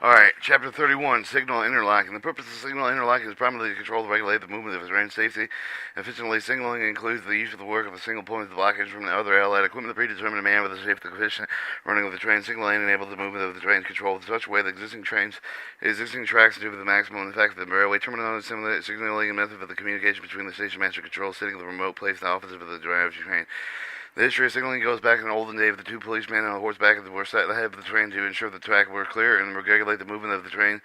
Alright, Chapter 31, Signal Interlocking. The purpose of signal interlocking is primarily to control and regulate the movement of a train safety. Efficiently signaling includes the use of the work of a single point of the blockage from the other allied equipment. The predetermined manner with a safety coefficient running with the train signaling enables the movement of the train controlled in such a way that existing tracks do with the maximum effect of the railway terminal signaling method of the communication between the station master control sitting in the remote place the office of the driver's train. The history of signaling goes back in the olden days. The two policemen on horseback were set ahead of the train to ensure the track were clear and regulate the movement of the train.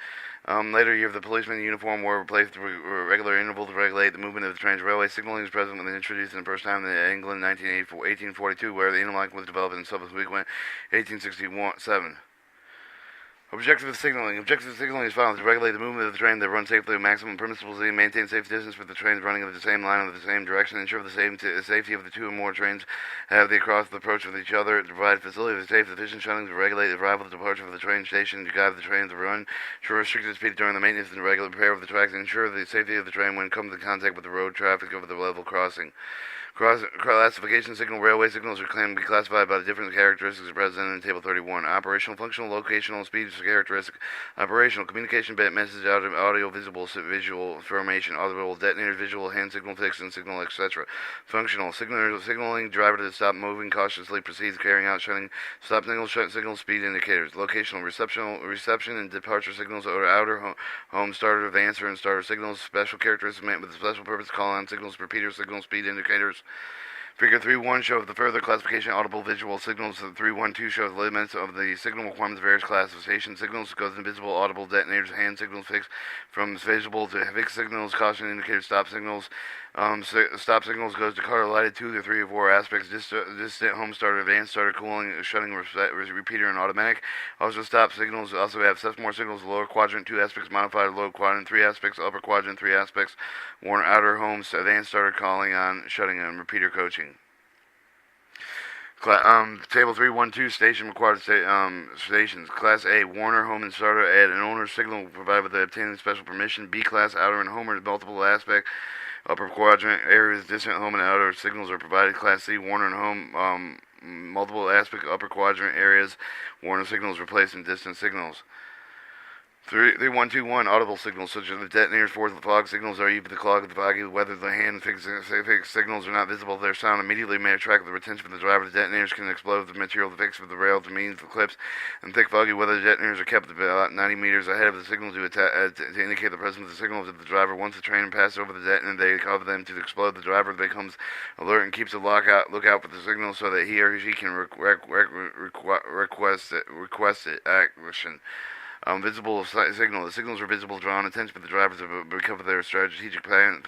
Later years, the policemen in uniform were replaced with regular interval to regulate the movement of the trains. Railway signaling was present when they introduced in the first time in England in 1842, where the interlock was developed in subsequent 1867. Objective of signaling. Objective of signaling is found to regulate the movement of the train that runs safely at maximum permissible speed, maintain safe distance with the trains running in the same line in the same direction, ensure the safety of the two or more trains, have the across the approach with each other, to provide facility for safe, efficient shunting, to regulate the arrival and departure of the train station, to guide the train to run, to restrict speed during the maintenance and regular repair of the tracks, and ensure the safety of the train when it comes in contact with the road traffic over the level crossing. Classification signal. Railway signals are claimed to be classified by the different characteristics represented in Table 31. Operational, functional, locational, speed characteristic. Operational, communication bit, message, audio, visual, information, audible, detonator, visual, hand signal, fix, and signal, etc. Functional, signaling driver to stop moving, cautiously proceeds, carrying out, shutting, stop signals, shut signals, speed indicators. Locational, reception and departure signals, or outer home starter, advancer, and starter signals. Special characteristics meant with a special purpose, call on signals, repeater signals, speed indicators. Figure 3.1 shows the further classification audible visual signals. 3.1.2 shows the limits of the signal requirements of various classification signals. Goes invisible, audible, detonators, hand signals, fixed, from visible to fixed signals, caution indicators, stop signals. Stop signals goes to color lighted 2 to 3 or 4 aspects. Distant home starter, advanced starter, cooling, shutting, repeater, and automatic. Also stop signals also have sophomore signals, lower quadrant 2 aspects, modified lower quadrant 3 aspects, upper quadrant 3 aspects, Warner outer home, advanced starter, calling on, shutting, and repeater coaching. Table 312 station required stations. Class A, Warner, home and starter, add an owner signal provided with the obtaining special permission. B class, outer and homer, multiple aspect. Upper quadrant areas, distant home and outer signals are provided. Class C, Warner and home, multiple aspect, upper quadrant areas. Warner signals replaced in distant signals. 3121 audible signals such as the detonators, force the fog signals are even the clog of the foggy, whether the hand fixed signals are not visible, their sound immediately may attract the attention of the driver. The detonators can explode the material fixed with the rail to means the clips and thick foggy, whether the detonators are kept about 90 meters ahead of the signal to indicate the presence of the signals of the driver. Once the train passes over the detonator, they cover them to explode. The driver becomes alert and keeps a lookout for the signal so that he or she can request action. Visible signal. The signals are visible, drawn attention for the drivers to recover their strategic plan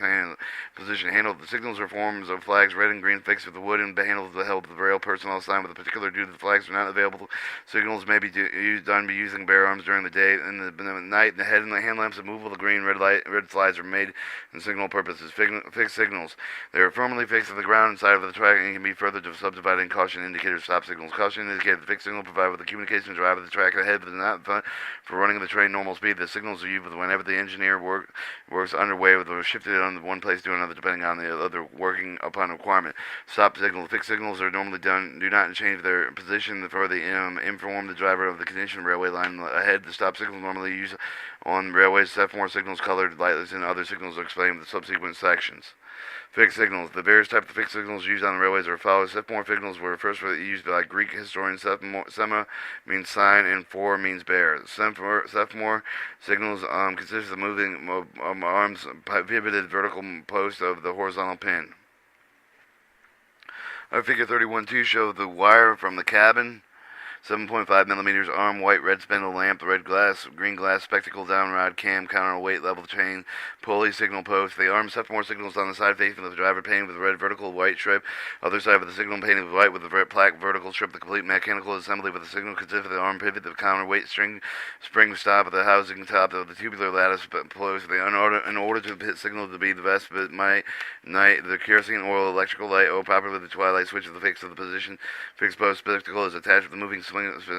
position. Handled. The signals are forms of flags, red and green, fixed with the wood and handled to help the rail personnel assigned with a particular duty. The flags are not available. Signals may be done by using bare arms during the day. In the night, the head and the hand lamps are movable. The green, red flags are made in signal purposes. Fixed signals. They are firmly fixed to the ground inside of the track and can be further subdivided in caution indicators. Stop signals. Caution indicator. The fixed signal provided with the communication driver of the track ahead, but not for running the train normal speed. The signals are used whenever the engineer works underway with or shifted on one place to another depending on the other working upon requirement. Stop signals. Fixed signals are normally do not change their position for the inform the driver of the condition railway line ahead. The stop signals normally used on railways. Sophomore signals, colored lights, and other signals are explained in the subsequent sections. Fixed signals. The various types of fixed signals used on the railways are followed. Sophomore signals were first used by Greek historian. Sema means sign and for means bear. Sophomore signals consist of moving arms pivoted vertical post of the horizontal pin. Figure 31.2 shows the wire from the cabin. 7.5 millimeters arm, white, red spindle lamp, red glass, green glass, spectacle, downrod, cam, counterweight, level chain, pulley, signal post. The arm sophomore signals on the side facing the driver painted with red vertical, white strip. Other side with the signal painted with white with the black vertical strip. The complete mechanical assembly with the signal consists of the arm pivot, the counterweight spring stop at the housing top of the tubular lattice post. In order to the signal to be the best, night, the kerosene oil electrical light, or properly the twilight switch of the fixed of the position. Fixed post spectacle is attached with the moving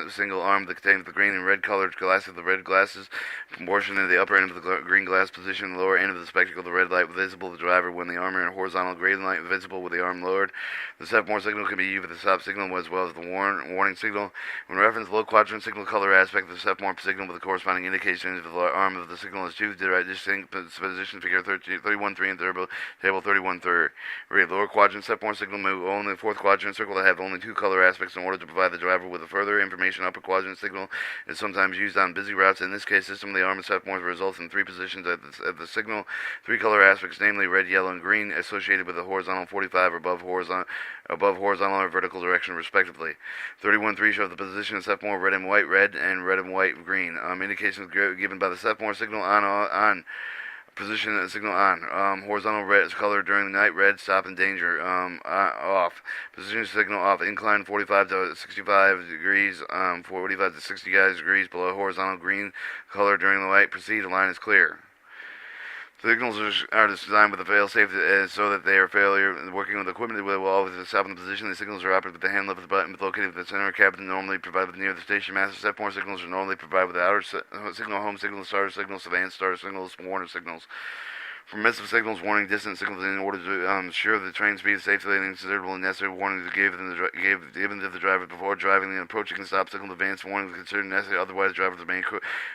single arm that contains the green and red colored glasses. The red glasses proportion to the upper end of the green glass position, the lower end of the spectacle, the red light visible to the driver when the arm in horizontal, green light visible with the arm lowered. The step-more signal can be used with the stop signal as well as the warning signal. When reference low quadrant signal color aspect of the step-more signal with the corresponding indication of the arm of the signal is choose the distinct position figure 31.3 and table 31.3. Lower quadrant step-more signal move only the fourth quadrant circle to have only two color aspects in order to provide the driver with a further information. Upper quadrant signal is sometimes used on busy routes. In this case, system of the arm of step-more results in three positions at the signal, three color aspects, namely red, yellow, and green, associated with the horizontal 45 or above horizontal or vertical direction, respectively. 31.3 shows the position of step-more red and white, green. Indications given by the step-more signal on. Position the signal on. Horizontal red is color during the night. Red, stop and danger. Off. Position signal off. Incline 45 to 65 degrees. 45 to 60 degrees below horizontal. Green color during the light. Proceed. The line is clear. Signals are designed with a fail-safe so that they are failure. Working with equipment that will always stop in the position. The signals are operated with the hand lift button located at the center of the cabin, normally provided near the station master. Step-more signals are normally provided with the outer signal, home signal, starter signals, advanced starter signals, warner signals. Permissive signals, warning distance signals in order to ensure the train speed is safe, and considerable and necessary warnings given to the driver before driving. The approaching and stop signal, advanced warnings considered necessary. Otherwise, drivers may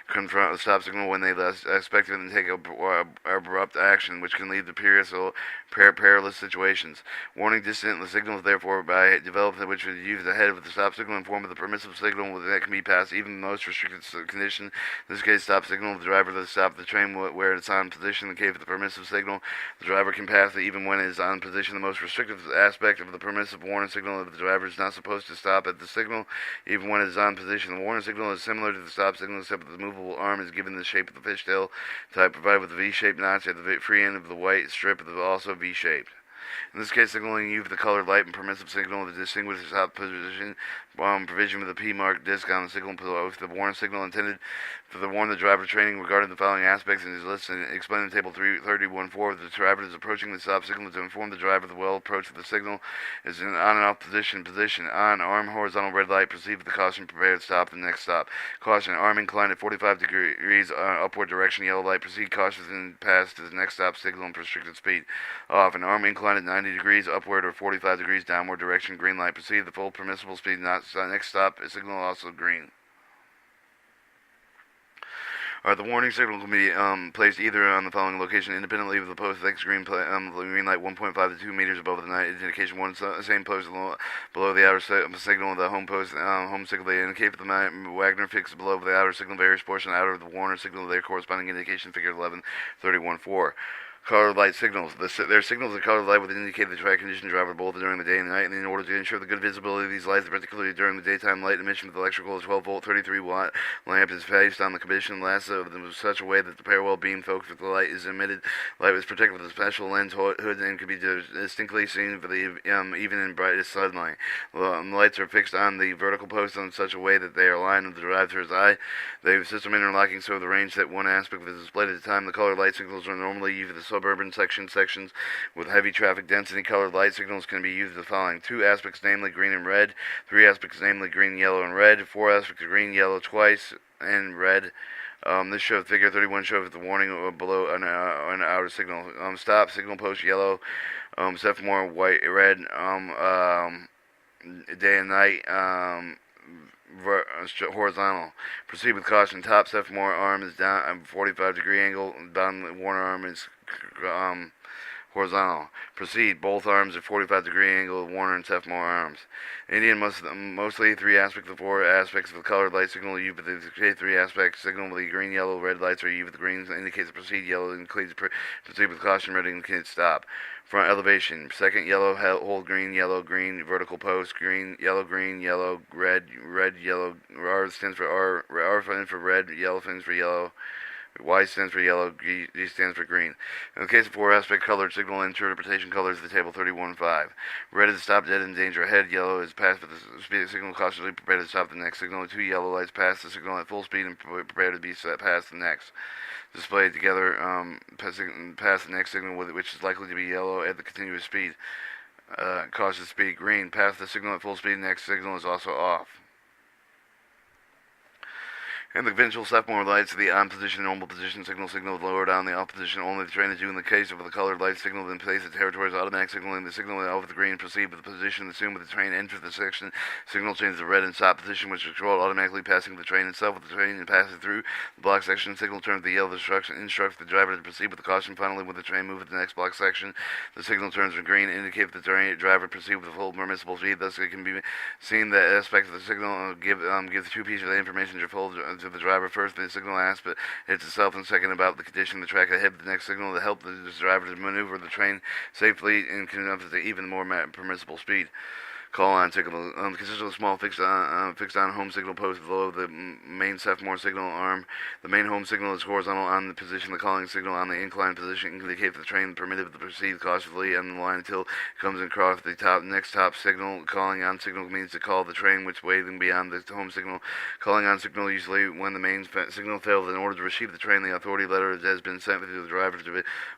confront the stop signal when they less expect it and take abrupt action, which can lead to perilous situations. Warning distance, the signal is therefore developed which is used ahead of the stop signal in form of the permissive signal that can be passed even the most restricted condition. In this case, stop signal, the driver to stop the train where it's on position. In the case of the permissive signal, the driver can pass it even when it is on position. The most restrictive aspect of the permissive warning signal is the driver is not supposed to stop at the signal even when it is on position. The warning signal is similar to the stop signal, except that the movable arm is given the shape of the fishtail type, provided with a V-shaped notch at the free end of the white strip, also V-shaped. In this case, signaling used the colored light and permissive signal to distinguish the stop position provision with a P-marked disc on the signal post. The warning signal intended to warn the driver training regarding the following aspects in his list and explained in table 31.4. The driver is approaching the stop signal to inform the driver the well approach of the signal is in on and off position. On arm horizontal red light. Proceed with the caution. Prepared stop. The next stop. Caution. Arm inclined at 45 degrees upward direction. Yellow light. Proceed cautious and pass to the next stop signal and restricted speed. Off. An arm inclined at 90 degrees upward or 45 degrees downward direction. Green light. Proceed the full permissible speed. Next stop. Signal also green. The warning signal can be placed either on the following location independently of the post. Next green light 1.5 to 2 meters above the night indication. Same post below the outer signal of the home post. Home signal they indicate for the Wagner fixed below the outer signal various portion outer of the warner signal. Their corresponding indication figure 11.31.4. Colored light signals. Their signals of colored light would indicate the track condition driver both during the day and night, and in order to ensure the good visibility of these lights, particularly during the daytime, light emission with electrical 12-volt 33-watt lamp is placed on the condition glass of such a way that the parallel beam focused with the light is emitted. Light is protected with a special lens hood and can be distinctly seen for the even in brightest sunlight. The lights are fixed on the vertical post in such a way that they are aligned with the driver's eye. They have system interlocking so the range that one aspect is displayed at a time. The colored light signals are normally used for the suburban sections with heavy traffic density. Colored light signals can be used the following: 2 aspects, namely green and red; 3 aspects, namely green, yellow, and red; 4 aspects of green, yellow twice, and red. This shows figure 31 shows the warning below an outer signal. Stop signal post yellow. Sophomore white, red. Day and night. Horizontal. Proceed with caution. Top sophomore arm is down 45-degree angle. Bottom warner arm is horizontal. Proceed. Both arms at 45-degree angle. Warner and sophomore arms. Indian mostly 3 aspects of 4 aspects of the colored light signal. U with the 3 aspects signal with the green, yellow, red lights are U with the green indicates proceed. Yellow indicates proceed with caution. Red indicates stop. Front elevation. Second yellow, hold green, yellow, green, vertical post, green, yellow, red, yellow. R stands for R stands for red, yellow stands for yellow, Y stands for yellow, G stands for green. In the case of 4 aspect colored signal interpretation colors, the table 31.5. Red is stop dead in danger ahead. Yellow is pass with the speed signal cautiously prepared to stop the next signal. 2 yellow lights pass the signal at full speed and prepare to be set past the next. Displayed together, pass the next signal which is likely to be yellow at the continuous speed. Cautious speed green. Pass the signal at full speed. Next signal is also off. And the visual sophomore lights, the on position, normal position signal lower down the off position only. The train is due in the case of the colored light signal in place. The territory is automatic signaling. The signal over the green proceed with the position. Assume with the train enters the section. Signal changes to red and stop position, which is controlled automatically passing the train itself. With the train and passing through the block section, signal turns to yellow. The instructs the driver to proceed with the caution. Finally, with the train move to the next block section, the signal turns to green, indicate that the driver proceed with the full permissible speed. Thus, it can be seen that aspect of the signal gives two pieces of information to the driver. First, the signal aspect hits itself, and second, about the condition of the track ahead of the next signal to help the driver to maneuver the train safely and conduct at even more permissible speed. Call on signal consists of a small fixed on home signal post below the main sophomore signal arm. The main home signal is horizontal on the position. The calling signal on the inclined position indicates the train permitted to proceed cautiously on the line until it comes across the next top signal. Calling on signal means to call the train which way beyond the home signal. Calling on signal usually when the main signal fails. In order to receive the train, the authority letter has been sent to the driver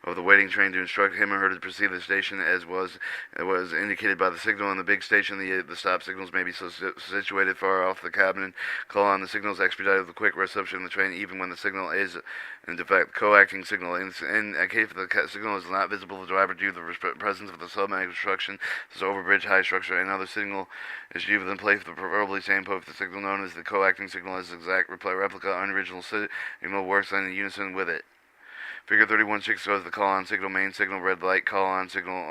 of the waiting train to instruct him or her to proceed to the station as was indicated by the signal on the big station. The stop signals may be situated far off the cabin. Call on the signals expedited the quick reception of the train even when the signal is in defect. Co-acting signal. In a case the signal is not visible to the driver due to the presence of the submatic obstruction, such as overbridge, high structure, and other signal is due in place of the preferably same post. The signal known as the co-acting signal is exact replica on original signal works in unison with it. Figure 31.6 shows the call-on signal, main signal, red light, call-on signal,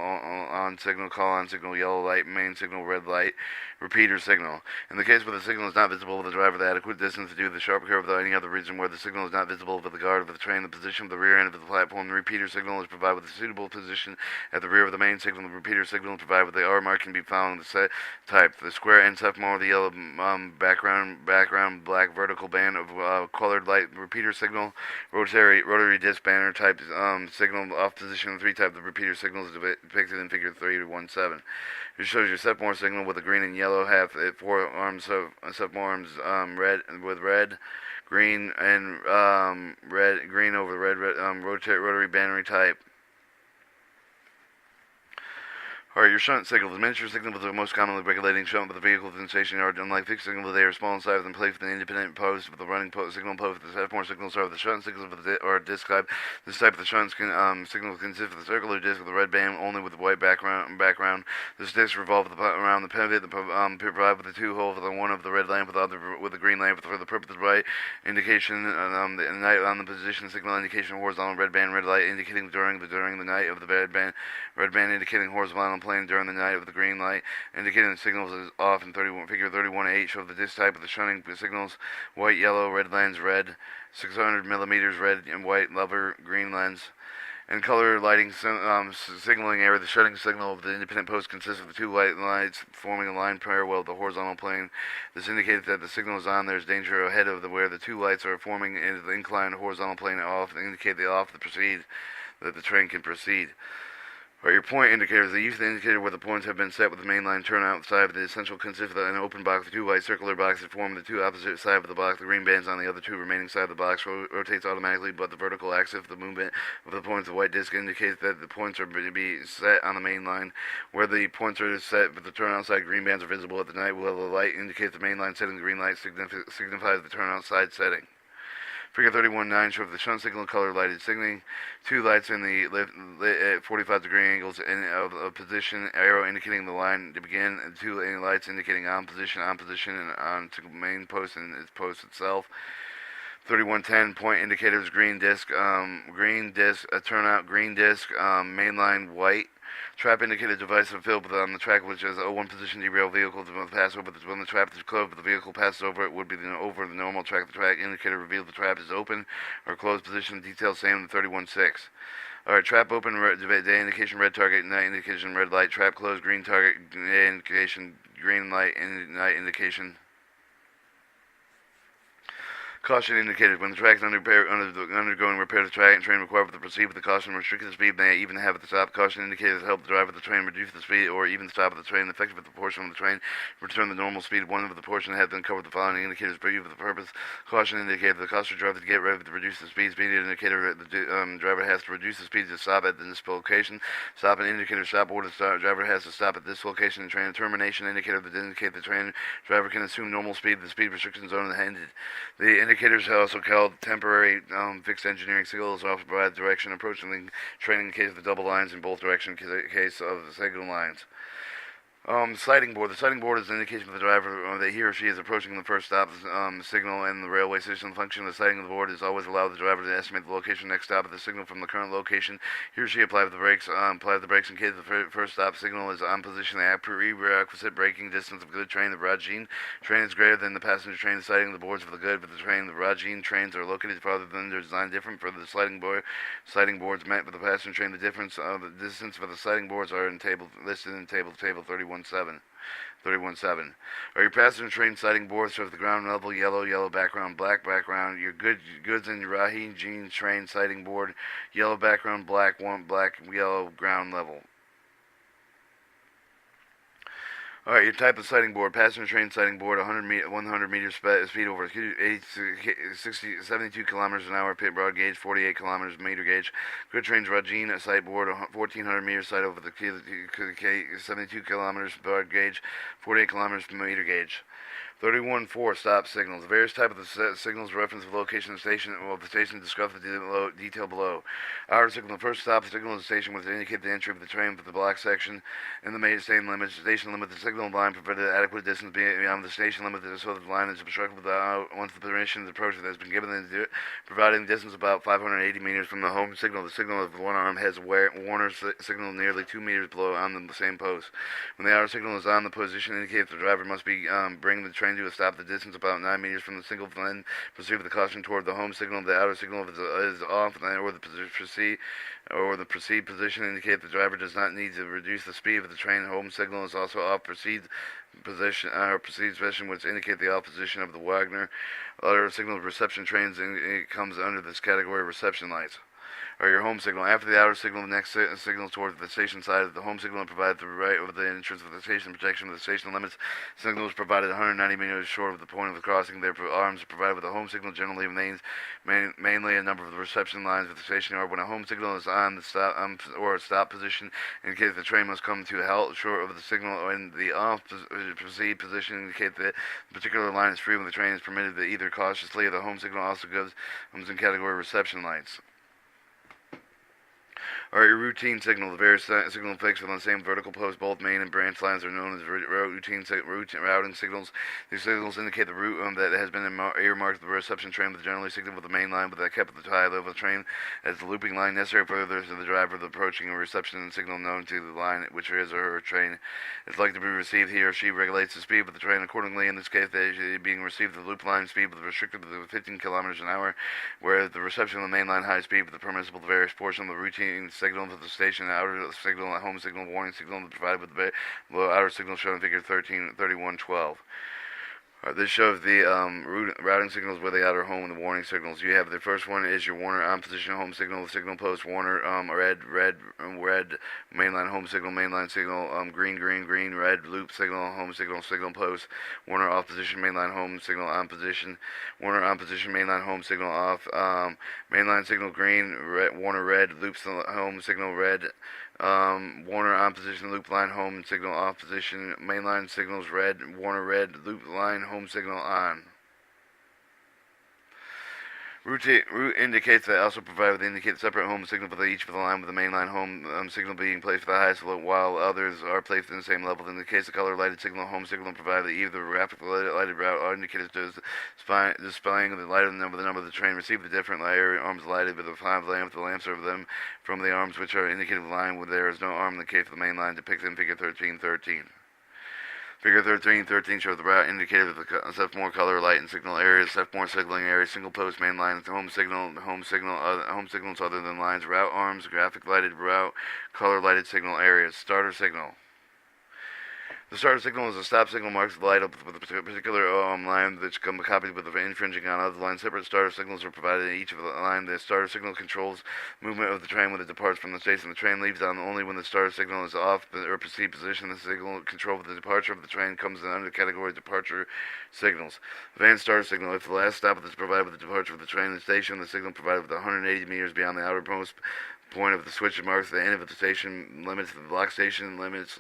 call-on signal, yellow light, main signal, red light, repeater signal. In the case where the signal is not visible with the driver the adequate distance to do the sharp curve without any other reason where the signal is not visible with the guard of the train, the position of the rear end of the platform, the repeater signal is provided with a suitable position at the rear of the main signal. The repeater signal is provided with the R mark can be found in the set type. The square end sophomore, the yellow background, black vertical band of colored light, repeater signal, rotary disc banner type signal off position. The three types of repeater signals depicted in figure 3.17. It shows your sophomore signal with a green and yellow half at four arms sophomore arms red with red, green and green over the red rotary banner type. Alright, your shunt signal. The miniature signal is the most commonly regulating shunt with the vehicles in station yard. Unlike fixed signals, they are small in size and placed with an independent post with the running signal post. The sophomore signals are the shunt signals or disc type. This type of the shunt signal consists of a circular disc with a red band only with a white background. This disc revolves around the pivot provided with the two holes, the one of the red lamp with the green lamp for the purpose of right indication, the night on the position signal indication horizontal red band red light indicating during the night of the red band indicating horizontal plane during the night of the green light, indicating the signals is off in figure 31.8 show the disc type of the shunting signals, white, yellow, red lens, red, 600 millimeters, red and white lever, green lens. And color lighting signaling area, the shunting signal of the independent post consists of the two white lights forming a line parallel to the horizontal plane. This indicates that the signal is on. There's danger ahead of where the two lights are forming in the inclined horizontal plane off, indicate the off the proceed, that the train can proceed. Or your point indicators. The use of the indicator where the points have been set with the main line turnout side of the essential consists of an open box. The two white circular boxes form the two opposite sides of the box. The green bands on the other two remaining side of the box rotates automatically, but the vertical axis of the movement of the points of the white disc indicates that the points are to be set on the main line. Where the points are set with the turnout side, green bands are visible at the night, while the light indicates the main line setting. The green light signifies the turnout side setting. Figure 31.9 shows the shunt signal color lighted signaling. Two lights in the lit at 45-degree angles of position, arrow indicating the line to begin, and two lights indicating on position, and on to main post and its post itself. 3110 point indicators, green disc, a turnout, green disc, main line white. Trap indicator device filled on the track which has O1 position derailed vehicle to pass over. When the trap is closed, but the vehicle passes over it would be over the normal track. The track indicator reveals the trap is open or closed position. Details same in 31.6. Alright, trap open, day indication, red target, night indication, red light. Trap closed, green target, day indication, green light, and night indication. Caution indicated. When the track is undergoing repair, the track and train required to proceed with the caution restricted speed may even have at the stop. Caution indicated to help the driver of the train reduce the speed or even stop of the train. Effective with the portion of the train return the normal speed. One of the portion has been covered. The following indicators brief for the purpose. Caution indicated the caution driver to get ready to reduce the speed. Speed indicator the driver has to reduce the speed to stop at this location. Stop and indicator stop order. Driver has to stop at this location. And train termination indicator that indicate the train driver can assume normal speed. The speed restriction zone is ended. The indicator indicators are also called temporary fixed engineering signals, often provide direction approaching the train in case of the double lines in both directions in case of the signal lines. Sighting board. The sighting board is an indication for the driver that he or she is approaching the first stop signal in the railway system. The function of the sighting of the board is always allow the driver to estimate the location next stop of the signal from the current location. He or she apply the brakes in case the first stop signal is on position. The prerequisite braking distance of the good train, the Rajin train, is greater than the passenger train. The sighting of the boards for the good but the train. The Rajin trains are located farther than they're designed different for the sighting boards meant for the passenger train. The difference of the distance for the sighting boards are listed in table 31.7. 31.7. Are your passenger train sighting boards shows the ground level yellow background, black background. Your goods in your Rahi Jean train sighting board, yellow background, black yellow ground level. Alright, your type of sighting board, passenger train sighting board, 100 meters speed over 72 kilometers an hour, pit broad gauge, 48 kilometers meter gauge. Good trains Rajin, a sight board, 1400 meters sight over the 72 kilometers broad gauge, 48 kilometers meter gauge. 31.4 stop signals. Various types of the signals reference the location of the station described the detail below. Hour signal. The first stop signal of the station was to indicate the entry of the train for the block section in the main station limit. Station limit. The signal line provided adequate distance beyond the station limit so that the line is obstructed once the permission of approach has been given, providing distance about 580 meters from the home signal. The signal of one arm has Warner signal nearly 2 meters below on the same post. When the hour signal is on, the position indicates the driver must be bring the train to a stop. The distance about 9 meters from the signal, then proceed with the caution toward the home signal. The outer signal is off, or the proceed position indicate the driver does not need to reduce the speed of the train. Home signal is also off. Proceed position which indicate the off position of the Wagner. Other signal reception trains it comes under this category of reception lights. Or your home signal. After the outer signal, the next signal towards the station side of the home signal provided the right of the entrance of the station. Protection of the station limits. Signal is provided 190 meters short of the point of the crossing. Their arms are provided with a home signal. Generally mainly a number of the reception lines of the station yard. When a home signal is on the stop or a stop position, indicates the train must come to a halt short of the signal. In the off proceed position, indicate that the particular line is free when the train is permitted to either cautiously. The home signal also comes in category reception lights. Alright, your routine signal. The various signal fixed on the same vertical post. Both main and branch lines are known as routing signals. These signals indicate the route that has been earmarked to the reception train, but generally signal with the main line, but that kept at the high level of the train as the looping line necessary for the driver of the approaching a reception and signal known to the line which his or her train is likely to be received. He or she regulates the speed of the train accordingly. In this case, they are being received the loop line speed with restricted to 15 kilometers an hour, where the reception of the main line high speed with the permissible various portion of the routine signal to the station, outer signal, home signal, warning signal provided with the outer signal shown in figure 31.12. This shows the routing signals with the outer home and the warning signals. You have the first one is your Warner on position home signal, the signal post Warner red mainline home signal, mainline signal green red loop signal home signal post Warner off position mainline home signal on position Warner on position mainline home signal off mainline signal green Warner red loop home signal red Warner on position loop line home signal off position mainline signals red Warner red loop line home signal on. Route indicates that also provided indicate separate home signal for each of the line with the mainline home signal being placed for the highest level, while others are placed in the same level. In the case of color lighted signal, home signal provided either the rapid lighted route or indicators displaying the light of the number of the train receive the different layer arms lighted with the 5 lamps. The lamps are them from the arms which are indicated with the line where there is no arm in the case of the main line depicted in figure 13.13. Figure 13 shows the route indicated with the sophomore color light and signal areas, sophomore signaling area, single post main line, home signals other than lines, route arms, graphic lighted route, color lighted signal areas, starter signal. The starter signal is a stop signal marks the light up with a particular line that's copied with the infringing on other lines. Separate starter signals are provided in each of the line. The starter signal controls movement of the train when it departs from the station. The train leaves on only when the starter signal is off or proceed position. The signal control for the departure of the train comes under the category departure signals. Van starter signal. If the last stop is provided with the departure of the train in the station, the signal provided with 180 meters beyond the outer post point of the switch marks the end of the station, limits the block section limits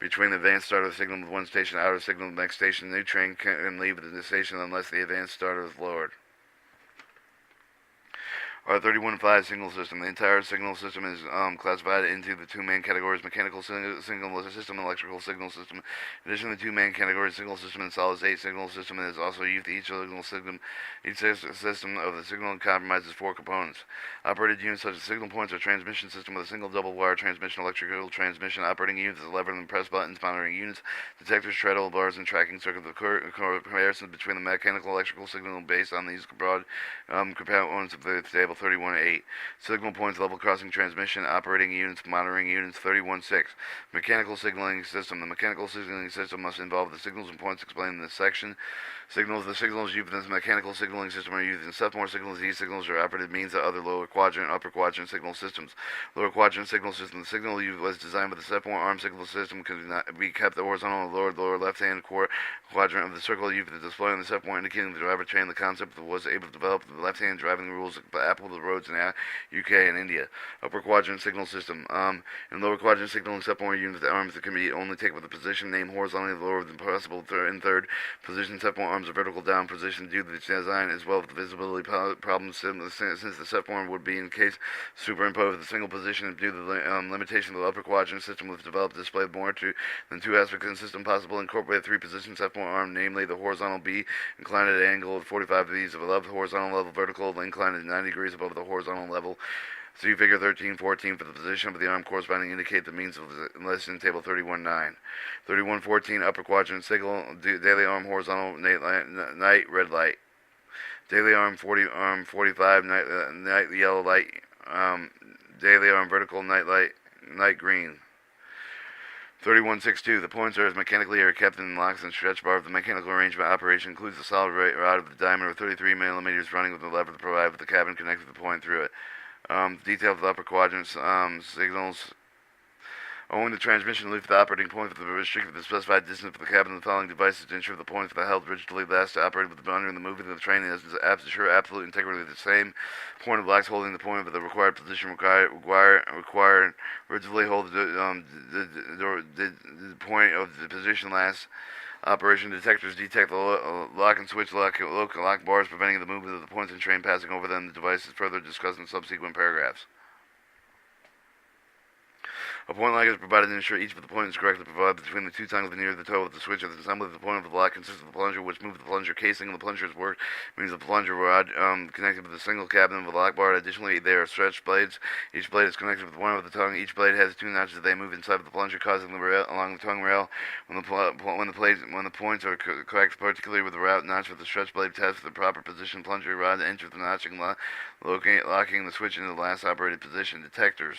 between the advanced start of the signal with one station out of the signal. The next station, new train can leave the station unless the advanced starter is lowered. Our 31.5 signal system. The entire signal system is classified into the two main categories: mechanical signal system and electrical signal system. In addition to the two main categories, signal system and solid-state signal system, is also used to each signal system. Each system of the signal comprises four components. Operated units such as signal points or transmission system with a single double-wire transmission, electrical transmission. Operating units is lever and press buttons. Monitoring units, detectors, treadle bars, and tracking circuits. The comparison between the mechanical and electrical signal based on these broad components of the table. 31.8. Signal points, level crossing transmission, operating units, monitoring units. 31.6. Mechanical signaling system. The mechanical signaling system must involve the signals and points explained in this section. The signals used in this mechanical signaling system are used in sophomore signals. These signals are operated means of other lower quadrant, upper quadrant signal systems. Lower quadrant signal system. The signal was designed with the sophomore arm signal system could not be kept horizontal in the lower left-hand quadrant of the circle used for the display on the sophomore, indicating the driver train. The concept was able to develop the left-hand driving rules applicable to roads in UK and India. Upper quadrant signal system. In lower quadrant signaling sophomore units, the arms that can be only taken with the position named horizontally lower than possible in third position. Sophomore arms are vertical down position due to the design as well as the visibility problems since the sophomore would be in case superimposed the single position due to the limitation of the upper quadrant system was developed to display more than two aspects in the system possible. Incorporate three positions sophomore arm, namely the horizontal B inclined at an angle of 45 degrees above the horizontal level, vertical inclined at 90 degrees above the horizontal level. See figure 13.14 for the position of the arm corresponding indicate the means of the lesson table 31.9. 31.14 upper quadrant signal daily arm horizontal night red light. Daily arm 45 night yellow light. Daily arm vertical night green. 31.62. The points are mechanically kept in locks and stretch bar of the mechanical arrangement. Operation includes the solid rod of the diameter of 33 millimeters running with the lever to provide with the cabin connected to the point through it. Detail of the upper quadrants signals. Owing the transmission loop to the operating point for the restricted the specified distance for the cabin of the following devices to ensure the points that held rigidly last to operate with the under the movement of the train is ensure absolute integrity of the same point of blocks holding the point of the required position required rigidly hold the point of the position last. Operation detectors detect the lock and switch lock bars, preventing the movement of the points and train passing over them. The device is further discussed in subsequent paragraphs. A point lock is provided to ensure each of the points is correctly provided between the two tongues near the toe of the switch. Of the assembly of the point of the lock consists of the plunger, which moves the plunger casing. The plunger's work means the plunger rod connected with the single cabinet of the lock bar. Additionally, there are stretch blades. Each blade is connected with one of the tongue. Each blade has two notches that they move inside of the plunger, causing the rail along the tongue rail. When the points are correct, particularly with the route notch with the stretch blade test for the proper position, plunger rod enters the notching, locking the switch into the last operated position. Detectors.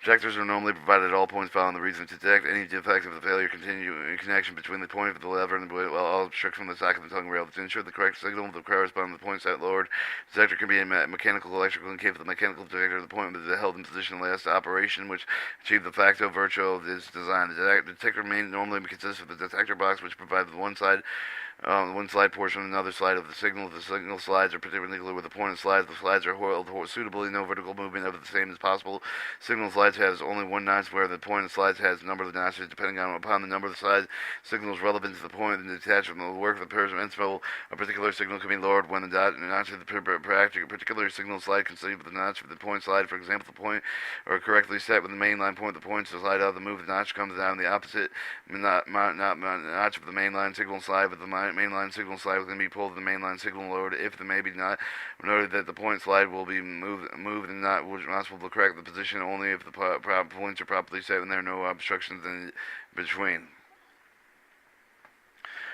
Detectors are normally provided at all points following the reason to detect any defects of the failure continue in connection between the point of the lever and the blade, while all obstructs from the socket of the tongue rail. To ensure the correct signal of the corresponding point set lowered, the detector can be a mechanical, electrical, in case of the mechanical detector, the point is held in position last operation, which achieve the facto virtue of this design. The detector normally consists of the detector box, which provides one slide portion, another slide of the signal. The signal slides are particularly with the point of slides. The slides are held suitably, no vertical movement of the same as possible. Signal slides has only one notch, where the point of slides has a number of notches. Depending upon the number of the slides, signals relevant to the point and detached from the work of the principle, a particular signal can be lowered when the notch of the particular signal slide consists of the notch of the point slide. For example, the point are correctly set with the mainline point. The point to slide out of the move, the notch comes down. The opposite notch of the mainline signal slide with the mainline signal slide can be pulled. The mainline signal lowered if the may be not noted that the point slide will be moved and not responsible to correct the position only if the points are properly set and there are no obstructions in between.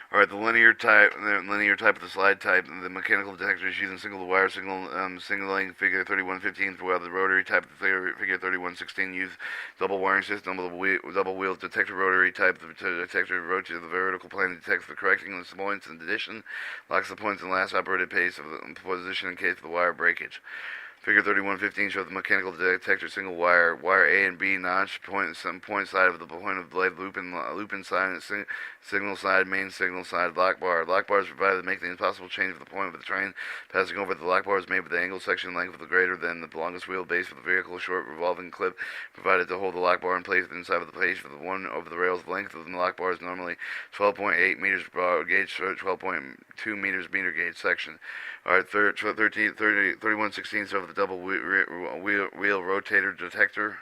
Alright, the linear type of the slide type, the mechanical detector is using single wire signaling figure 31.15, while the rotary type of the figure 31.16 use double wiring system with double wheel detector. Rotary type the detector rotates the vertical plane and detects the correcting of the points. In addition, locks the points in last operated pace of the position in case of the wire breakage. Figure 3115 shows the mechanical detector single wire. Wire A and B notch point side of the point of blade loop side signal side main signal side lock bar. Lock bar is provided to make the impossible change of the point of the train passing over. The lock bar is made with the angle section length of the greater than the longest wheelbase of the vehicle. Short revolving clip provided to hold the lock bar in place inside of the place for the one over the rails. The length of the lock bar is normally 12.8 meters broad gauge, 12.2 meters meter gauge section. Alright, 3116 over the double wheel rotator detector.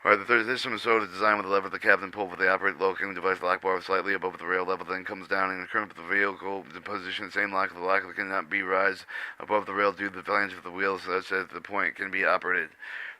Alright, the third system is so designed with the lever of the cabin pull with the operated locating device lock bar slightly above the rail level, then comes down in the current of the vehicle. The position, same lock of the lock cannot be rise above the rail due to the flange of the wheels such that the point can be operated.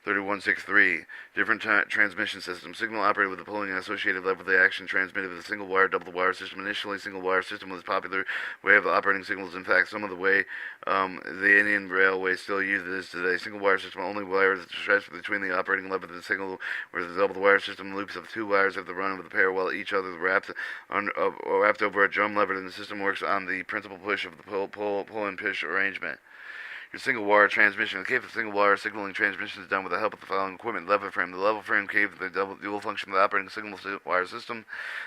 3163. Different transmission system. Signal operated with the pulling and associated lever of the action transmitted with a single wire, double wire system. Initially, single wire system was a popular way of operating signals. In fact, some of the way the Indian Railway still uses this today. Single wire system only wires stretched between the operating lever of the signal, whereas the double wire system loops of two wires have to run with the parallel each other wrapped over a drum lever, and the system works on the principal push of the pull and push arrangement. Your single wire transmission. The cable single wire signaling transmission is done with the help of the following equipment. Lever frame. The level frame cable the dual function of the operating signal wire system,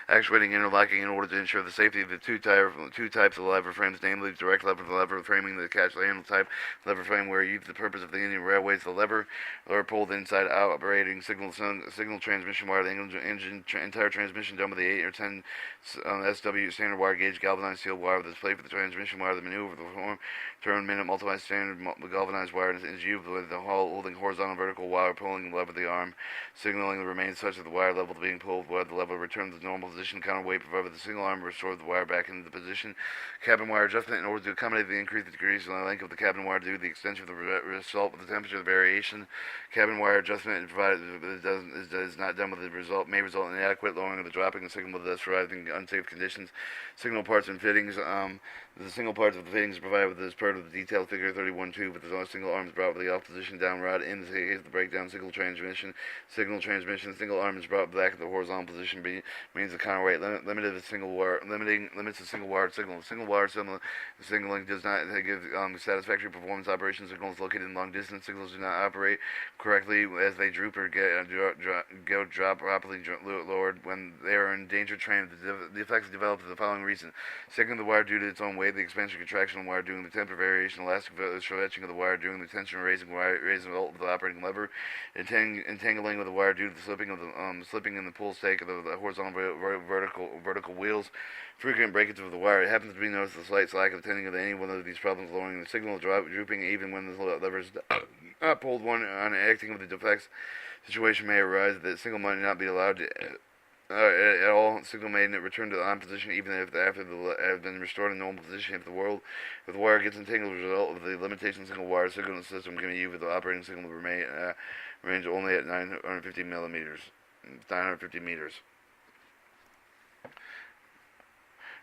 actuating interlocking in order to ensure the safety of the two types of lever frames, namely direct lever framing, the catch handle type lever frame, where used for the purpose of the Indian Railways. The lever or pulled inside out operating signal transmission wire. The engine entire transmission done with the 8 or 10 SW standard wire gauge galvanized steel wire with display for the transmission wire. The maneuver, the form, turn, minute, multiplied standard galvanized wire is used with the holding horizontal vertical wire pulling the lever of the arm, signaling the remains such that the wire level being pulled while the lever returns to the normal position. Counterweight provided the single arm restores the wire back into the position. Cabin wire adjustment. In order to accommodate the increased degrees in the length of the cabin wire due to the extension of the result of the temperature variation, cabin wire adjustment provided is not done with the result may result in inadequate lowering of the dropping and signal thus arriving unsafe conditions. Signal parts and fittings. The single parts of the fittings provided with this part of the detailed figure 31.2 with the single arms brought with the off position down rod in the case of the breakdown signal transmission. Single arm is brought back at the horizontal position means the counterweight limits the single wire signal. The single wire signaling does not give satisfactory performance. Operation signals located in long distance signals do not operate correctly as they droop or drop properly lowered when they are in danger train. The effects developed for the following reason: second, the wire due to its own weight, the expansion contraction of the wire during the temperature variation, elastic stretching of the wire during the tension raising result of the operating lever, entangling of the wire due to the slipping in the pull stake of the horizontal vertical wheels, frequent breakage of the wire. It happens to be noticed the slight slack of tending of any one of these problems, lowering the signal, drooping even when the lever is not pulled. One on acting of the defects situation may arise that signal might not be allowed to at all. Signal may return to the on position even if after the have been restored in normal position. If the wire gets entangled as a result of the limitation single wire signal system can be used with the operating signal range only at 950 meters.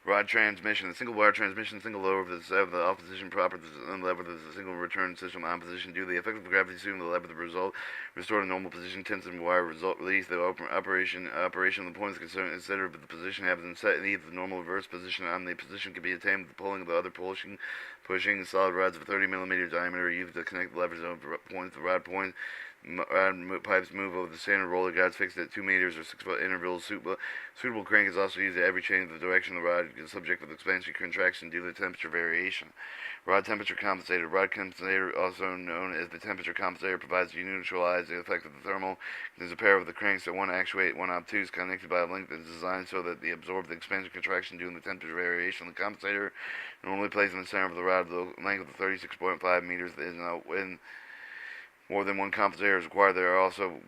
Rod transmission. The single wire transmission, single lower of the opposition proper lever of the single return system on position due to the effect of gravity assuming the lever the result restored to normal position tension wire result release. The operation of the points considered the position has been set in either the normal reverse position on the position can be attained with the pulling of the other pushing solid rods of 30 millimeter diameter used to connect the levers of points. The rod point pipes move over the standard roller guides fixed at 2 meters or 6 foot intervals. Suitable crank is also used at every change of the direction of the rod is subject to the expansion contraction due to the temperature variation. Rod temperature compensator. Rod compensator, also known as the temperature compensator, provides to neutralize the effect of the thermal. There's a pair of the cranks that one actuate, one obtuse, connected by a link that is designed so that they absorb the expansion contraction due to the temperature variation. The compensator normally placed in the center of the rod, the length of 36.5 meters is when more than one compensator is required. There are also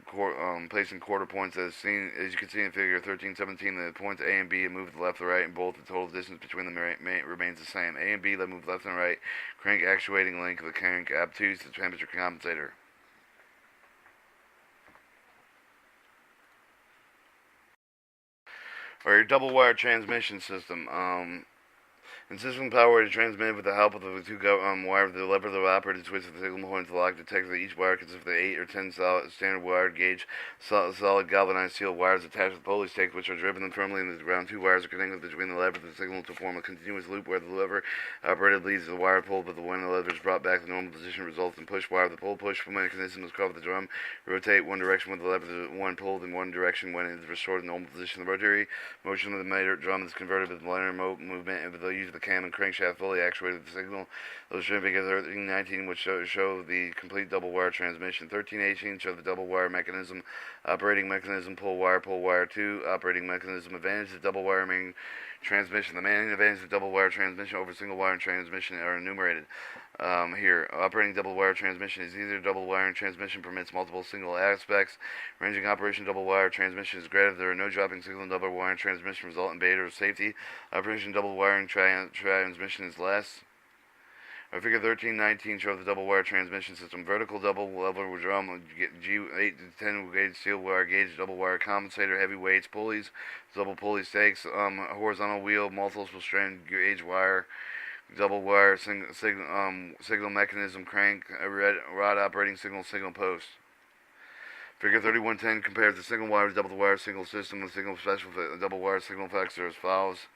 placing quarter points as you can see in figure 1317. The points A and B move to the left or right, and both the total distance between them remains the same. A and B let move left and right. Crank actuating link of the crank obtuse the temperature compensator. Or your double wire transmission system. Insisting power is transmitted with the help of the two wires. The lever of the operator switch of the signal points the lock detects that each wire consists of 8 or 10 standard wire gauge solid galvanized steel wires attached with pulley stakes, which are driven firmly into the ground. Two wires are connected between the lever and the signal to form a continuous loop where the lever operated leads the wire pulled, but when the lever is brought back to the normal position, results in push wire. The pull-push mechanism is called the drum. Rotate one direction with the lever, one pulled in one direction when it is restored to normal position. The rotary motion of the motor drum is converted with linear movement with the use of the cam and crankshaft fully actuated. The signal illustrated figure 1319, which show the complete double wire transmission. 1318 show the double wire mechanism. Operating mechanism: pull wire 2. Operating mechanism: advantage of double wire main transmission. The main advantage of double wire transmission over single wire transmission are enumerated here. Operating double wire transmission is either double wire transmission permits multiple single aspects. Ranging operation double wire transmission is greater if there are no dropping signal in double wire transmission result in beta or safety. Operation double wiring transmission is less. Figure 1319 shows the double wire transmission system. Vertical double lever drum, G8 to 10 gauge steel wire gauge, double wire compensator, heavy weights, pulleys, double pulley stakes, horizontal wheel, multiple strand gauge wire, double wire signal mechanism, crank, rod operating signal post. Figure 3110 compares the single wire double wire single system with single special double wire signal effects are as follows.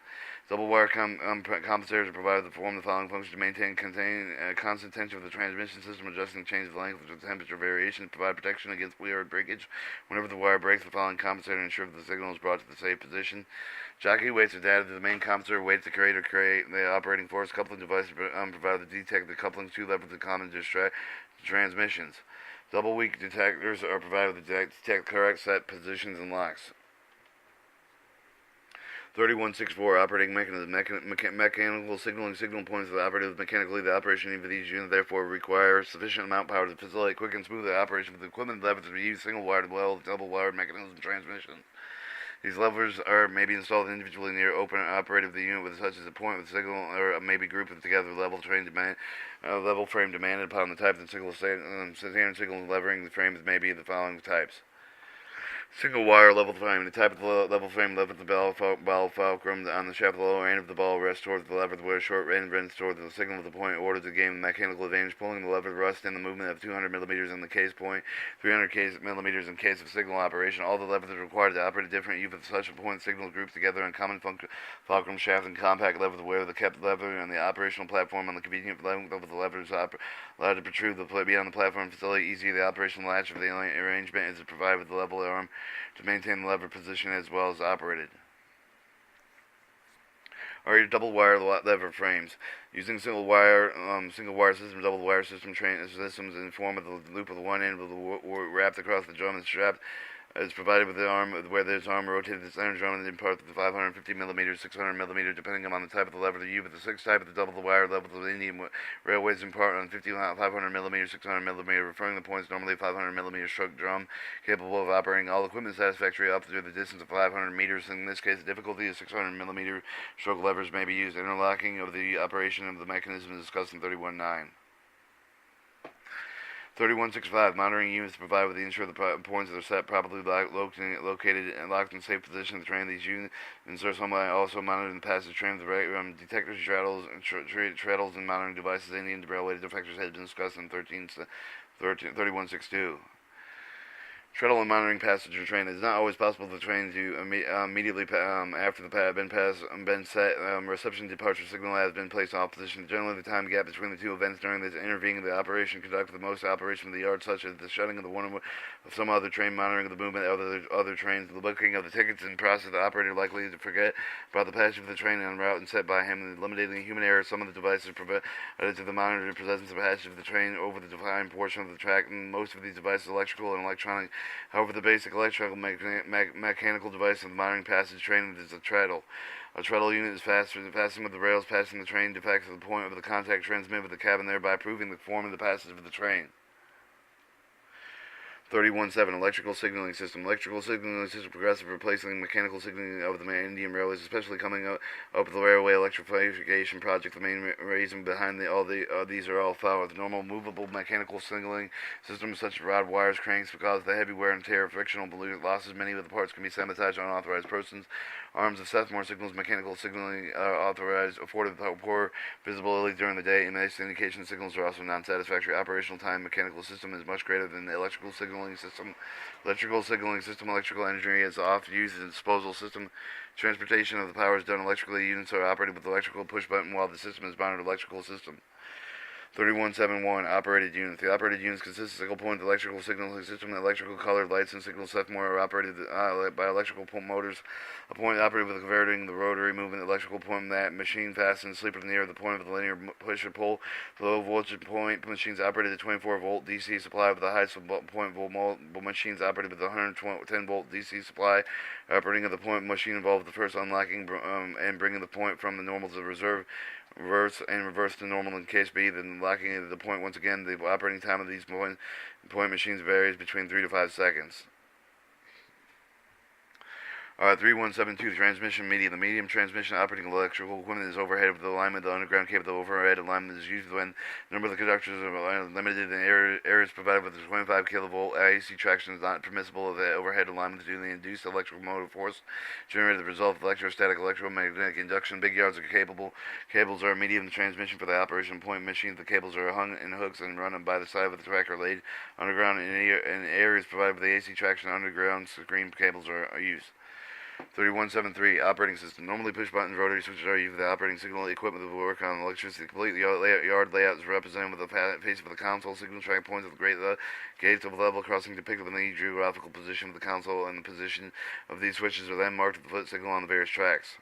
Double wire compensators are provided to perform the following function: to maintain constant tension of the transmission system, adjusting change of length with temperature variation, provide protection against wire breakage. Whenever the wire breaks, the following compensator ensures that the signal is brought to the safe position. Jockey weights are data to the main compensator weights to create the operating force. Coupling devices provided to detect the coupling's two levels of common transmissions. Double weak detectors are provided to detect correct set positions and locks. 3164 operating mechanism. Mechanical signaling signal points the operative mechanically. The operation of these units therefore require sufficient amount of power to facilitate quick and smooth operation of the equipment levers to be used single wired double wired mechanism transmission. These levers may be installed individually near open operative of the unit with such as a point with signal or may be grouped together level frame demanded upon the type of the signal. Standard signal levering the frames may be the following types. Single wire level frame. The type of the level frame levers the ball fulcrum on the shaft. The lower end of the ball rests towards the lever, where short end runs towards the signal of the point in order to gain mechanical advantage. Pulling the lever rests in the movement of 200 millimeters in the case point, 300 millimeters in case of signal operation. All the levers are required to operate at different use of such a point signal grouped together in common fulcrum shaft and compact lever, where the kept lever and the operational platform on the convenient length of the levers allowed to protrude beyond the platform facility. Easy the operational latch of the arrangement is provided with the level arm to maintain the lever position as well as operated. Or your double wire lever frames. Using single wire system, double wire system systems in the form of the loop of the one end of the wrapped across the drum and strapped is provided with the arm, where this arm rotated the center drum and in part the 550 millimeters, 600 millimeters, depending on the type of the lever to use. But the sixth type of the double wire level of the Indian railways in part on 500 millimeters, 600 millimeters, referring to the points normally 500 millimeter stroke drum, capable of operating all equipment satisfactory up to the distance of 500 meters. In this case, the difficulty of 600 millimeter stroke levers may be used. Interlocking of the operation of the mechanism is discussed in 31.9. 3165 monitoring units to provide with the ensure the points that are set properly located and locked in safe position of the train. These units insert somebody also monitoring the passage train with the detectors, treadles, and monitoring devices. Indian railway defectors has been discussed in 3162. Treadle and monitoring passenger train. It is not always possible for the train to immediately after the been set, reception departure signal has been placed in position. Generally, the time gap between the two events during this intervening the operation conducted the most operation of the yard, such as the shutting of the one of some other train, monitoring of the movement of other trains, the booking of the tickets, and process the operator likely to forget about the passage of the train en route and set by him, and eliminating human error. Some of the devices provided to the monitor presence the passage of the train over the defined portion of the track, and most of these devices electrical and electronic. However, the basic electrical mechanical device of the monitoring passage train is a treadle. A treadle unit is fastened with the rails passing the train defects at the point of the contact transmitted with the cabin, thereby proving the form of the passage of the train. 31.7 Electrical signaling system. Electrical signaling system progressive replacing mechanical signaling of the Indian railways, especially coming up with the railway electrification project. The main reason behind these are all followed. Normal movable mechanical signaling systems such as rod, wires, cranks, because of the heavy wear and tear of frictional losses, many of the parts can be sabotaged on unauthorized persons. Arms of Sethmore signals mechanical signaling afforded poor visibility during the day. Image indication signals are also non-satisfactory. Operational time mechanical system is much greater than the electrical signaling system. Electrical signaling system, electrical engineering is often used as a disposal system. Transportation of the power is done electrically. Units are operated with the electrical push button while the system is bound to electrical system. 3171 Operated units. The operated units consist of single point electrical signaling system. The electrical colored lights and signals Sethmore are operated by electrical motors. A point operated with converting the rotary movement electrical point that machine fastened sleeper near the point of the linear push or pull. The low voltage point machines operated at 24 volt DC supply with the high point volt machines operated with 110 volt DC supply. Operating of the point machine involved the first unlocking and bringing the point from the normal to the reverse to normal in case B, then locking into the point once again. The operating time of these point machines varies between 3 to 5 seconds. 3172 Transmission medium. The medium transmission operating electrical equipment is overhead of the alignment. The underground cable, the overhead alignment is used when the number of the conductors are limited and areas provided with a 25 kilovolt AC traction is not permissible of the overhead alignment due to the induced electrical motive force generated as a result of electrostatic electromagnetic induction. Big yards are capable. Cables are medium transmission for the operation of point machines. The cables are hung in hooks and run by the side of the track or laid underground in areas provided with the AC traction. Underground screen cables are used. 3173 Operating system. Normally push buttons, rotary switches are used for the operating signal equipment that will work on electricity. Complete yard layout is represented with the face of the console. Signal track points of the gates of level crossing depicted in the geographical position of the console, and the position of these switches are then marked with the foot signal on the various tracks.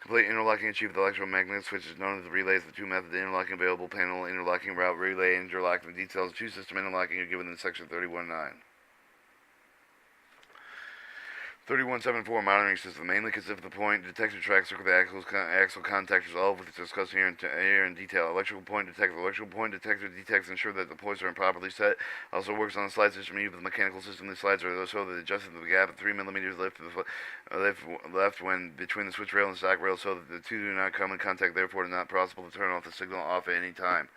Complete interlocking achieved with electromagnetic switches known as the relays. The two methods: interlocking available panel, interlocking route, relay, interlocking. The details of two-system interlocking are given in section 31.9. 3174 Monitoring system mainly consists of the point detector track, circle the axle contactors, all of which is discussed here in detail. Electrical point detector. Electrical point detector detects and ensure that the points are properly set. Also works on the slide system used with the mechanical system. These slides are so that adjusted to the gap of 3 millimeters left when between the switch rail and stock rail, so that the two do not come in contact. Therefore, it is not possible to turn off the signal off at any time.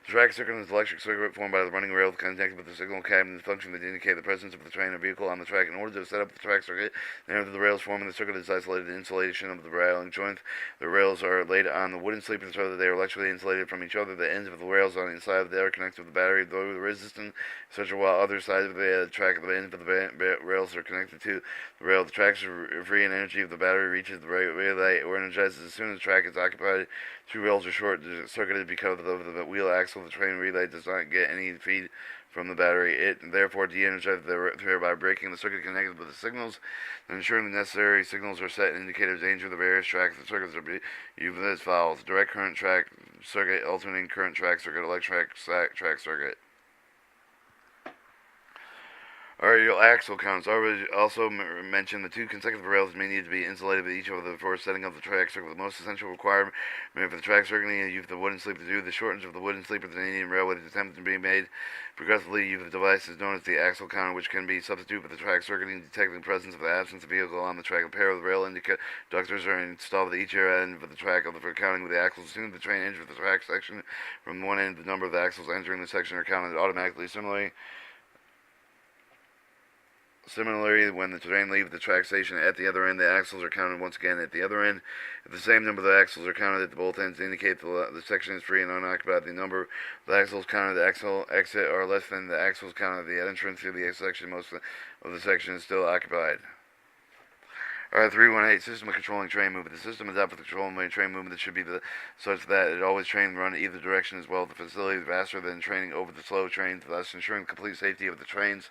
The track circuit is an electric circuit formed by the running rail connected with the signal cabinet and function that indicate the presence of the train or vehicle on the track. In order to set up the track circuit, the end of the rails forming the circuit is isolated. The insulation of the rail and joint. The rails are laid on the wooden sleepers so that they are electrically insulated from each other. The ends of the rails on the inside of the are connected with the battery, though the resistance, such while other sides of the track at the ends of the rails are connected to the rail. The tracks are free and energy of the battery reaches the relay or energizes as soon as the track is occupied. Two rails are short circuited because of the wheel axle. The train relay does not get any feed from the battery. It therefore de-energizes thereby breaking the circuit connected with the signals and ensuring the necessary signals are set and indicators of danger of the various tracks. The circuits are used as follows: direct current track circuit, alternating current track circuit, electric track circuit. Aerial axle counts. Already also mentioned the two consecutive rails may need to be insulated with each other before setting up the track circuit. The most essential requirement for the track circuit is use the wooden sleeper to do the shortage of the wooden sleeper. The Indian Railway is attempted to be made progressively. Use the device is known as the axle counter, which can be substituted for the track circuiting, detecting the presence of the absence of vehicle on the track. A pair of rail conductors are installed at each end of the track for counting with the axles. As soon as the train enters the track section from one end, the number of the axles entering the section are counted automatically. Similarly, when the train leaves the track station at the other end, the axles are counted once again at the other end. If the same number of the axles are counted at both ends to indicate the section is free and unoccupied, the number of the axles counted at the axle exit are less than the axles counted at the entrance to the section. Most of the section is still occupied. 318 System of controlling train movement. The system is out for the control of train movement that should be such that it always train run either direction, as well as the facility is faster than training over the slow trains, thus ensuring the complete safety of the trains.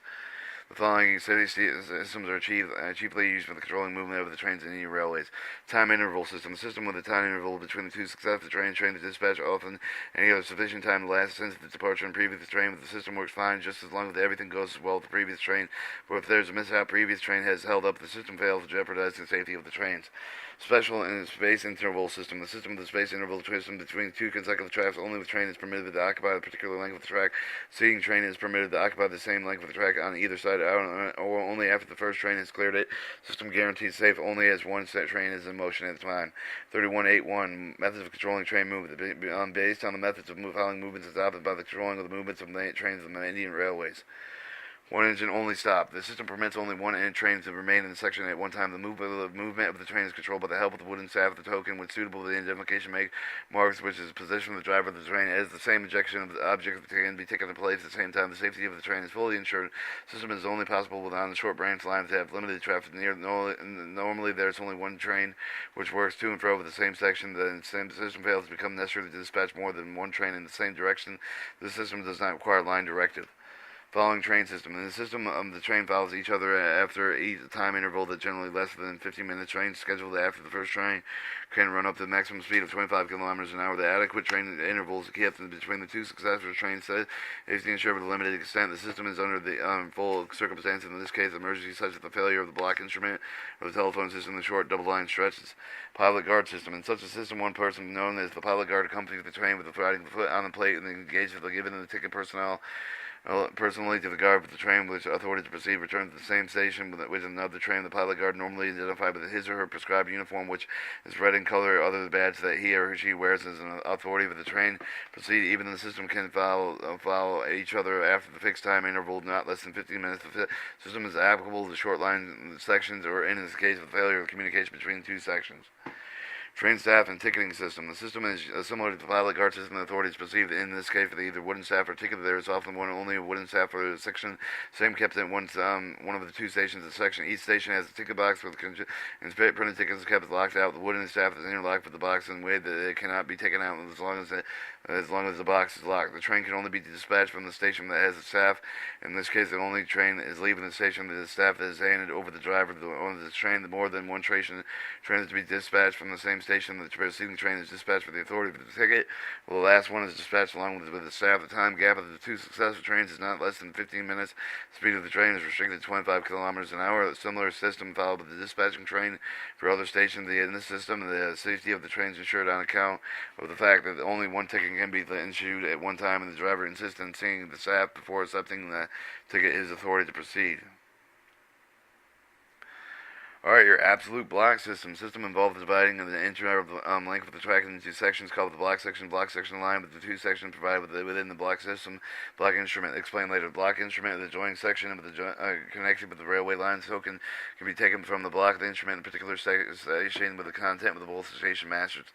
The following systems are chiefly used for the controlling movement of the trains in any railways. Time interval system. The system with a time interval between the two successive train to dispatch often any other sufficient time to last since the departure and previous train. But the system works fine just as long as everything goes as well with the previous train. But if there's a mishap, previous train has held up, the system fails to jeopardize the safety of the trains. Special and space interval system. The system of the space interval system between two consecutive tracks. Only the train is permitted to occupy a particular length of the track. Seeing train is permitted to occupy the same length of the track on either side, or only after the first train has cleared it. System guarantees safe only as one set train is in motion at a time. 3181 methods of controlling train movement. Based on the methods of following movements adopted by the controlling of the movements of the trains of the Indian railways. One engine only stop. The system permits only one train to remain in the section at one time. The movement of the train is controlled by the help of the wooden staff of the token, which suitable to the identification marks, which is position of the driver of the train. As the same ejection of the object can be taken into place at the same time, the safety of the train is fully ensured. The system is only possible on the short branch lines that have limited traffic. Normally, there's only one train which works to and fro over the same section. The same system fails to become necessary to dispatch more than one train in the same direction. This system does not require line directive. Following train system. In the system, the train follows each other after a time interval that generally less than 15 minutes. Trains scheduled after the first train can run up to the maximum speed of 25 kilometers an hour. The adequate train intervals kept between the two successive trains is ensured with a limited extent. The system is under the full circumstances. In this case, emergency such as the failure of the block instrument or the telephone system, the short double line stretches. Pilot guard system. In such a system, one person known as the pilot guard accompanies the train with the riding foot on the plate and engaged with the given and the ticket personnel. Personally to the guard of the train which authority to proceed return to the same station with another train. The pilot guard normally identified with his or her prescribed uniform, which is red in color, other than the badge that he or she wears as an authority of the train proceed. Even the system can follow each other after the fixed time interval, not less than 15 minutes. The system is applicable to short line sections or in the case of failure of communication between two sections. Train staff and ticketing system. The system is similar to the pilot guard system. The authorities perceived in this case for either wooden staff or ticket. There is often only a wooden staff for the section. Same kept at one of the two stations of the section. Each station has a ticket box with printed tickets kept locked out. The wooden staff is interlocked with the box in a way that it cannot be taken out as long as the box is locked. The train can only be dispatched from the station that has a staff. In this case, the only train is leaving the station. The staff is handed over the driver of the train. The more than one train is to be dispatched from the same station. The preceding train is dispatched for the authority of the ticket. Well, the last one is dispatched along with the staff. The time gap of the two successive trains is not less than 15 minutes. The speed of the train is restricted to 25 kilometers an hour. A similar system followed with the dispatching train for other stations. In this system, the safety of the train is ensured on account of the fact that only one ticket can be issued at one time, and the driver insists on seeing the staff before accepting the ticket his authority to proceed. Alright, your absolute block system. System involved dividing the interior of the length of the track into sections called the block section line with the two sections provided within the block system. Block instrument. Explained later. Block instrument, the joining section of the connected with the railway line token can be taken from the block of the instrument in a particular station with the content with the both station masters.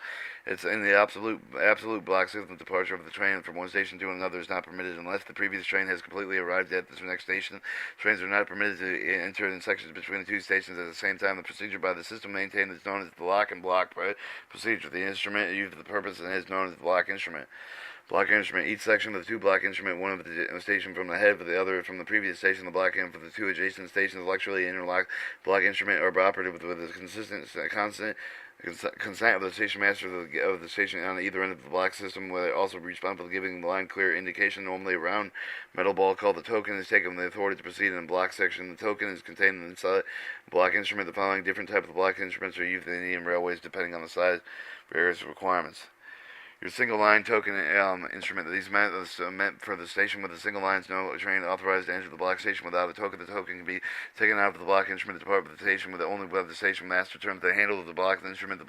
It's in the absolute block system. Departure of the train from one station to another is not permitted unless the previous train has completely arrived at the next station. Trains are not permitted to enter in sections between the two stations at the same time. The procedure by the system maintained is known as the lock and block procedure. The instrument used for the purpose is known as the block instrument. Block instrument. Each section of the two block instrument, one of the station from the head for the other from the previous station. The block end for the two adjacent stations electrically interlocked. Block instrument are operated with a constant consent of the station master of the station on either end of the block system, where they also responsible for giving the line clear indication. Normally a round metal ball called the token is taken from the authority to proceed in the block section. The token is contained inside the block instrument. The following different types of block instruments are used in Indian railways depending on the size, various requirements. Your single line token instrument. These methods meant for the station with a single lines. No train authorized to enter the block station without a token. The token can be taken out of the block instrument to depart with the station with only whether the station master turns the handle of the block instrument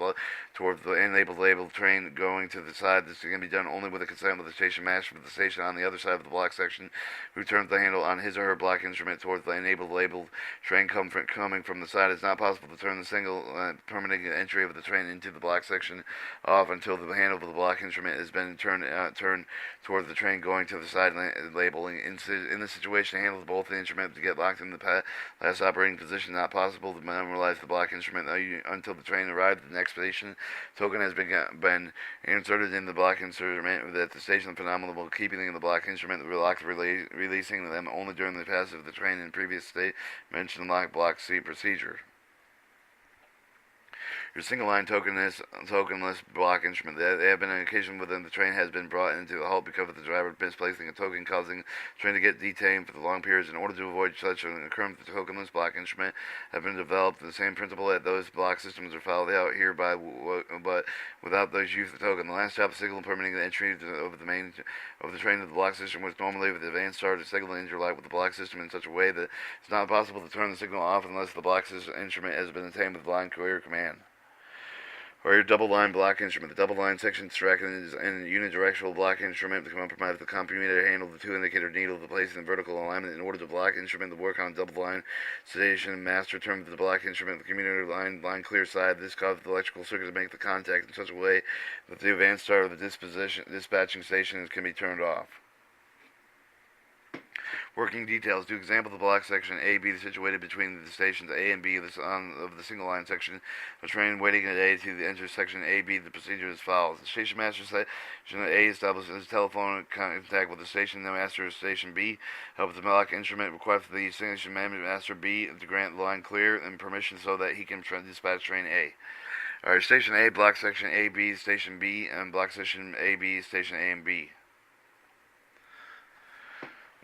towards the enabled labeled train going to the side. This can be done only with the consent of the station master of the station on the other side of the block section, who turns the handle on his or her block instrument towards the enabled labeled train coming from the side. It's not possible to turn the single permanent entry of the train into the block section off until the handle of the block instrument has been turned toward the train going to the side labeling. In this situation, the handle of both the instrument to get locked in the last operating position. Not possible to memorialize the block instrument until the train arrives at the next station. Token has been inserted in the block instrument at the station. Phenomenal keeping in the block instrument. Releasing them only during the passage of the train in previous state mentioned lock block seat procedure. Your single line tokenless block instrument. There have been an occasion when the train has been brought into a halt because of the driver misplacing a token, causing the train to get detained for long periods. In order to avoid such an occurrence, the tokenless block instrument have been developed. The same principle that those block systems are followed out here by, but without those use of the token. The last stop signal permitting the entry of the main of the train to the block system was normally with the advanced start to signal interlock with the block system in such a way that it's not possible to turn the signal off unless the block system instrument has been attained with line clear command. Or your double line block instrument. The double line section tracking is in a unidirectional block instrument. The compromise the computer handle the two indicator needle to place in vertical alignment in order to block instrument to work on double line station master term of the block instrument. The commuter line clear side. This causes the electrical circuit to make the contact in such a way that the advanced start of the dispatching station can be turned off. Working details. To example the block section A, B is situated between the stations A and B of the single line section. A train waiting at A to enter section A, B. The procedure is as follows. The station master station A establishes telephone contact with the station master of station B. Helps the block instrument request the station master B to grant the line clear and permission so that he can dispatch train A. Alright, station A, block section A, B, station B, and block section A, B, station A and B.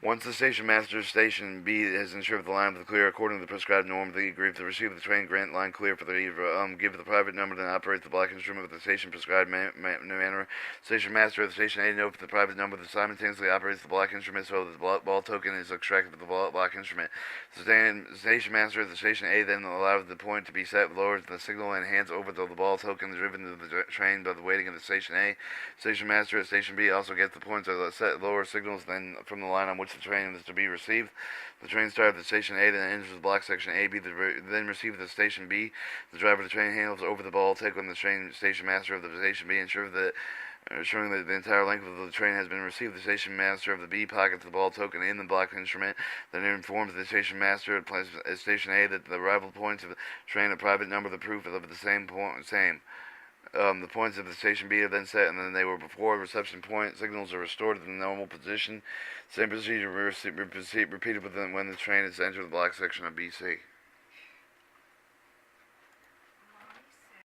Once the station master station B has ensured the line with the clear according to the prescribed norm, they agree to receive the train grant line clear for the give the private number then operate the block instrument with the station prescribed manner. Station master of the station A note for the private number that simultaneously operates the block instrument so that the ball token is extracted with the block instrument. The station master of the station A then allows the point to be set, lowers the signal, and hands over the ball token driven to the train by the waiting of the station A. Station master at station B also gets the points of set lower signals than from the line on which the train is to be received. The train starts at station A, then enters the block section A, B, then receives the station B. The driver of the train handles over the ball taken the train station master of the station B, ensuring that the entire length of the train has been received. The station master of the B pockets the ball token in the block instrument, then informs the station master at station A that the arrival points of the train are private number the proof of the same. The points of the station B are then set, and then they were before. Reception point signals are restored to the normal position. Same procedure repeated when the train is entered the block section of BC.